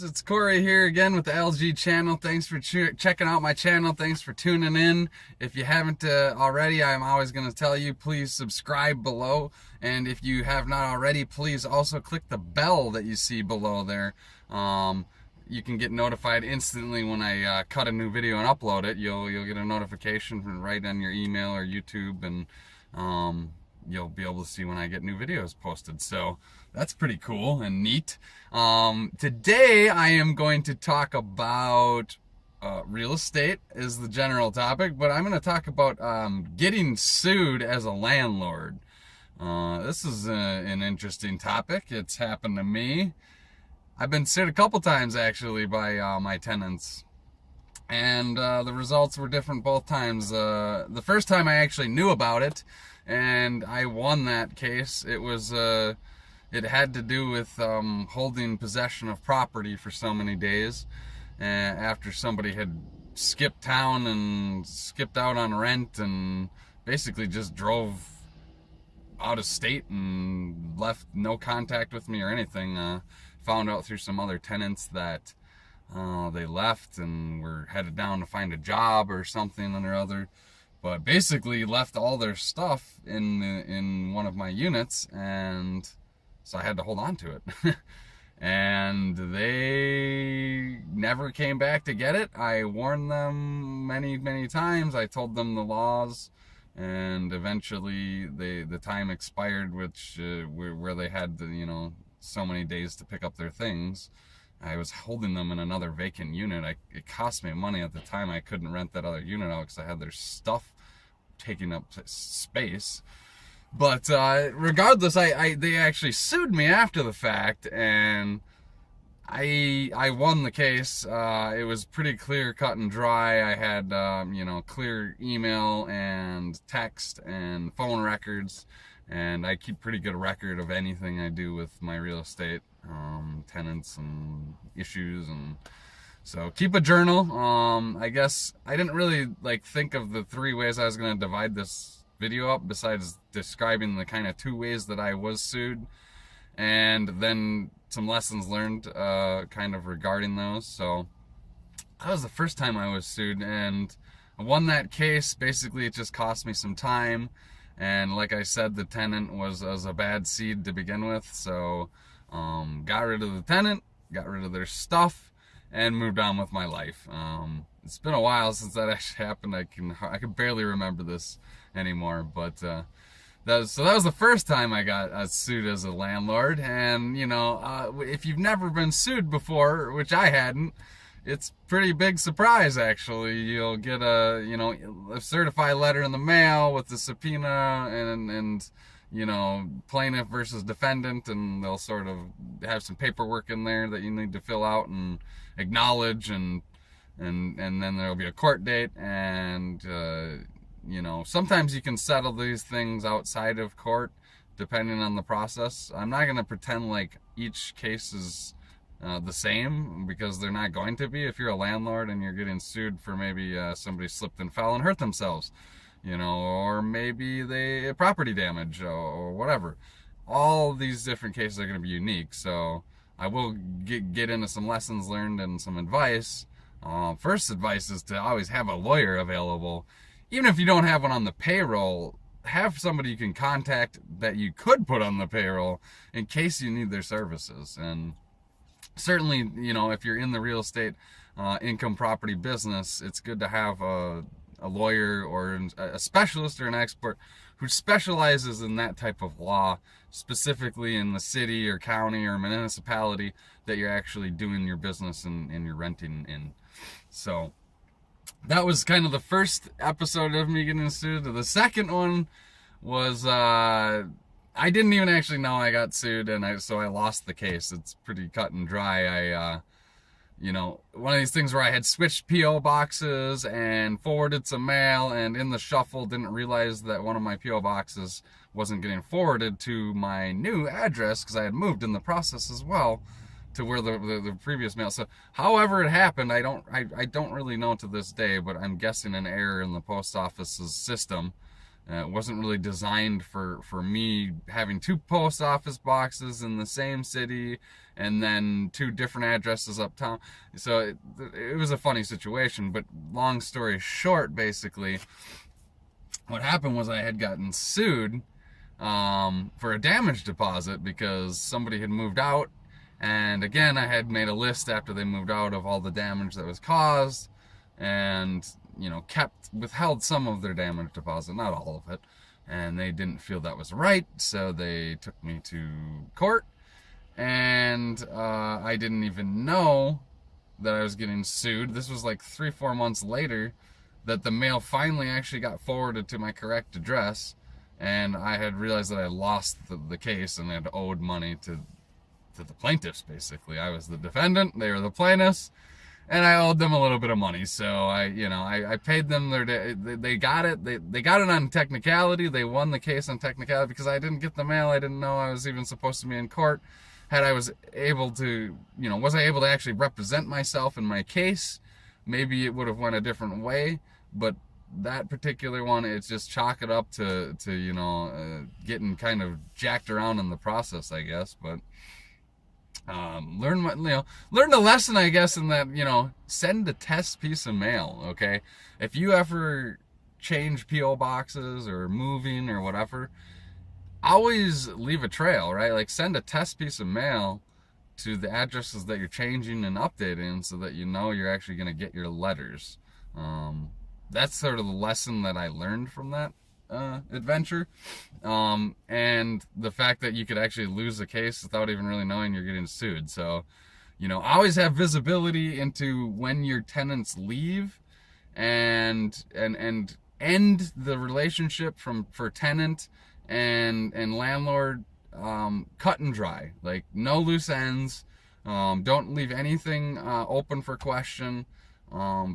It's Corey here again with the LG channel. Thanks for checking out my channel. Thanks for tuning in. If you haven't already, I'm always going to tell you, please subscribe below. And if you have not already, please also click the bell that you see below there. You can get notified instantly when I cut a new video and upload it. You'll get a notification from right on your email or YouTube, and you'll be able to see when I get new videos posted. So that's pretty cool and neat. Today I am going to talk about real estate is the general topic, but I'm going to talk about getting sued as a landlord. This is an interesting topic. It's happened to me. I've been sued a couple times actually by my tenants, and the results were different both times. The first time I actually knew about it, and I won that case. It had to do with holding possession of property for so many days after somebody had skipped town and skipped out on rent and basically just drove out of state and left no contact with me or anything. Found out through some other tenants that they left and were headed down to find a job or something or other, but basically left all their stuff in one of my units, and so I had to hold on to it. And they never came back to get it. I warned them many times. I told them the laws, and eventually the time expired, which where they had to, so many days to pick up their things. I was holding them in another vacant unit. It cost me money at the time. I couldn't rent that other unit out because I had their stuff taking up space. But regardless, they actually sued me after the fact, and I won the case. It was pretty clear, cut and dry. I had clear email and text and phone records, and I keep pretty good record of anything I do with my real estate, tenants and issues, and so keep a journal. I guess I didn't really think of the three ways I was going to divide this video up, besides describing the kind of two ways that I was sued, and then some lessons learned kind of regarding those. So that was the first time I was sued, and I won that case. Basically, it just cost me some time, and like I said, the tenant was a bad seed to begin with, so got rid of the tenant, got rid of their stuff, and moved on with my life. It's been a while since that actually happened. I can barely remember this anymore, but that was the first time I got sued as a landlord. And if you've never been sued before, which I hadn't, it's pretty big surprise actually. You'll get a certified letter in the mail with the subpoena and plaintiff versus defendant, and they'll sort of have some paperwork in there that you need to fill out and acknowledge, and then there'll be a court date, and sometimes you can settle these things outside of court depending on the process. I'm not going to pretend like each case is the same, because they're not going to be. If you're a landlord and you're getting sued for maybe somebody slipped and fell and hurt themselves, or maybe property damage or whatever. All these different cases are going to be unique. So I will get into some lessons learned and some advice. First advice is to always have a lawyer available. Even if you don't have one on the payroll, have somebody you can contact that you could put on the payroll in case you need their services. And certainly, if you're in the real estate income property business, it's good to have a lawyer or a specialist or an expert who specializes in that type of law, specifically in the city or county or municipality that you're actually doing your business and you're renting in. So that was kind of the first episode of me getting sued. The second one was I didn't even actually know I got sued, and so I lost the case. It's pretty cut and dry. One of these things where I had switched P.O. boxes and forwarded some mail, and in the shuffle didn't realize that one of my P.O. boxes wasn't getting forwarded to my new address, because I had moved in the process as well to where the previous mail. So however it happened, I don't really know to this day, but I'm guessing an error in the post office's system. It wasn't really designed for me having 2 post office boxes in the same city and then 2 different addresses uptown. So it was a funny situation, but long story short, basically, what happened was I had gotten sued for a damage deposit because somebody had moved out. And again, I had made a list after they moved out of all the damage that was caused, and withheld some of their damage deposit, not all of it, and they didn't feel that was right, so they took me to court, and I didn't even know that I was getting sued. This was like 3-4 months later that the mail finally actually got forwarded to my correct address, and I had realized that I lost the case and had owed money to the plaintiffs. Basically, I was the defendant, they were the plaintiffs, and I owed them a little bit of money. So I paid them they got it. They got it on technicality. They won the case on technicality because I didn't get the mail. I didn't know I was even supposed to be in court. Had I was able to, was I able to actually represent myself in my case, maybe it would have went a different way. But that particular one, it's just chalk it up to getting kind of jacked around in the process, I guess. But learn the lesson, I guess, in that, send a test piece of mail. Okay, if you ever change PO boxes or moving or whatever, always leave a trail, right? Like, send a test piece of mail to the addresses that you're changing and updating so that you're actually going to get your letters. That's sort of the lesson that I learned from that adventure, and the fact that you could actually lose a case without even really knowing you're getting sued. So, always have visibility into when your tenants leave, and end the relationship for tenant and landlord, cut and dry. Like, no loose ends. Don't leave anything open for question.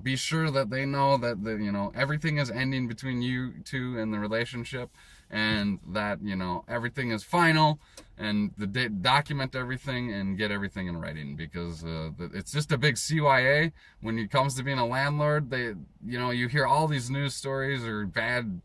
Be sure that they know that everything is ending between you two in the relationship, and that everything is final, and document everything and get everything in writing, because it's just a big CYA when it comes to being a landlord. You hear all these news stories or bad,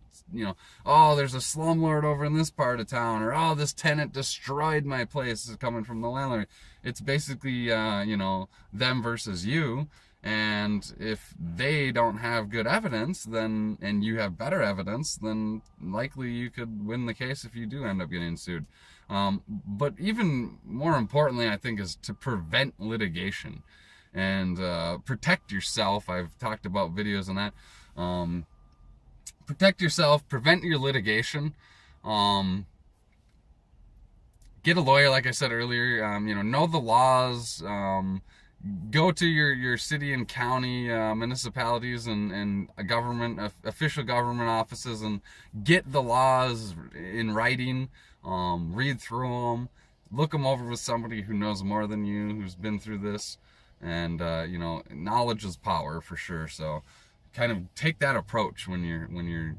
oh, there's a slumlord over in this part of town, or oh, this tenant destroyed my place, is coming from the landlord. It's basically them versus you. And if they don't have good evidence, then, and you have better evidence, then likely you could win the case if you do end up getting sued. But even more importantly, I think, is to prevent litigation and protect yourself. I've talked about videos on that. Protect yourself, prevent your litigation. Get a lawyer, like I said earlier. Know the laws. Go to your city and county municipalities and official government offices, and get the laws in writing. Read through them, look them over with somebody who knows more than you, who's been through this, and knowledge is power, for sure. So kind of take that approach when you're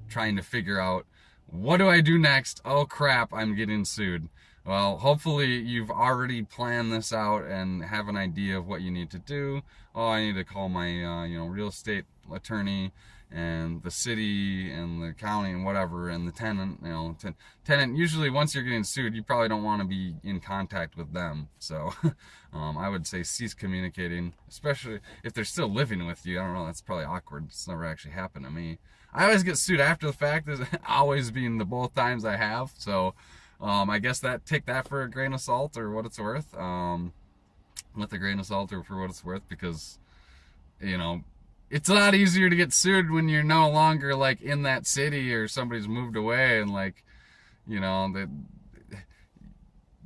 trying to figure out, what do I do next? Oh crap, I'm getting sued. Well, hopefully you've already planned this out and have an idea of what you need to do. Oh, I need to call my real estate attorney, and the city and the county and whatever, and the tenant. Tenant, usually once you're getting sued, you probably don't want to be in contact with them. So I would say cease communicating, especially if they're still living with you. I don't know, that's probably awkward. It's never actually happened to me. I always get sued after the fact, as always being the both times I have. So I guess take that for a grain of salt, or what it's worth. With a grain of salt, or for what it's worth, because it's a lot easier to get sued when you're no longer like in that city, or somebody's moved away, and that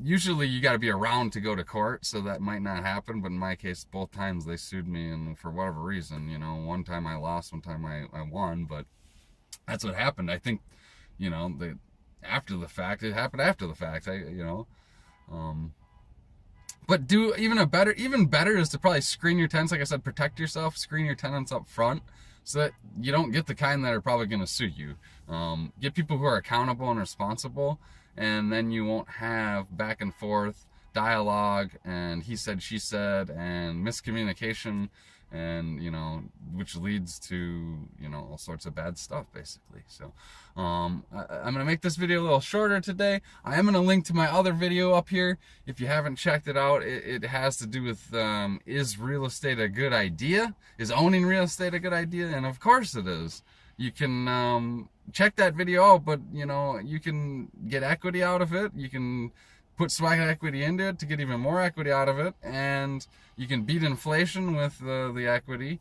usually you got to be around to go to court, so that might not happen. But in my case, both times they sued me, and for whatever reason, one time I lost, one time I won, but that's what happened. I think after the fact, it happened after the fact. But even better is to probably screen your tenants. Like I said, protect yourself, screen your tenants up front, so that you don't get the kind that are probably going to sue you. Get people who are accountable and responsible, and then you won't have back and forth dialogue and he said, she said, and miscommunication, and which leads to all sorts of bad stuff basically. So I'm gonna make this video a little shorter today. I am gonna link to my other video up here if you haven't checked it out. It has to do with is real estate a good idea? Is owning real estate a good idea? And of course it is. You can check that video out, but you can get equity out of it. You can put sweat equity into it to get even more equity out of it, and you can beat inflation with the equity,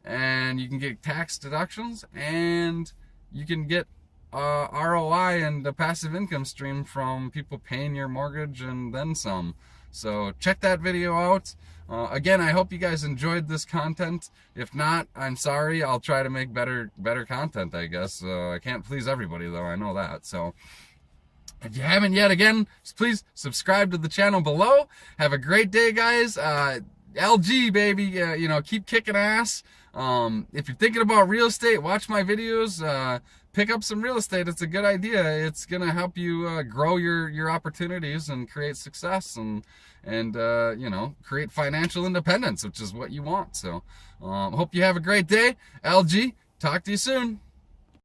and you can get tax deductions, and you can get ROI and a passive income stream from people paying your mortgage and then some. So check that video out. Again, I hope you guys enjoyed this content. If not, I'm sorry. I'll try to make better content, I guess. I can't please everybody though, I know that. So if you haven't yet, again, please subscribe to the channel below. Have a great day, guys. LG, baby, keep kicking ass. If you're thinking about real estate, watch my videos. Pick up some real estate. It's a good idea. It's gonna help you grow your opportunities and create success and create financial independence, which is what you want. So hope you have a great day. LG, talk to you soon.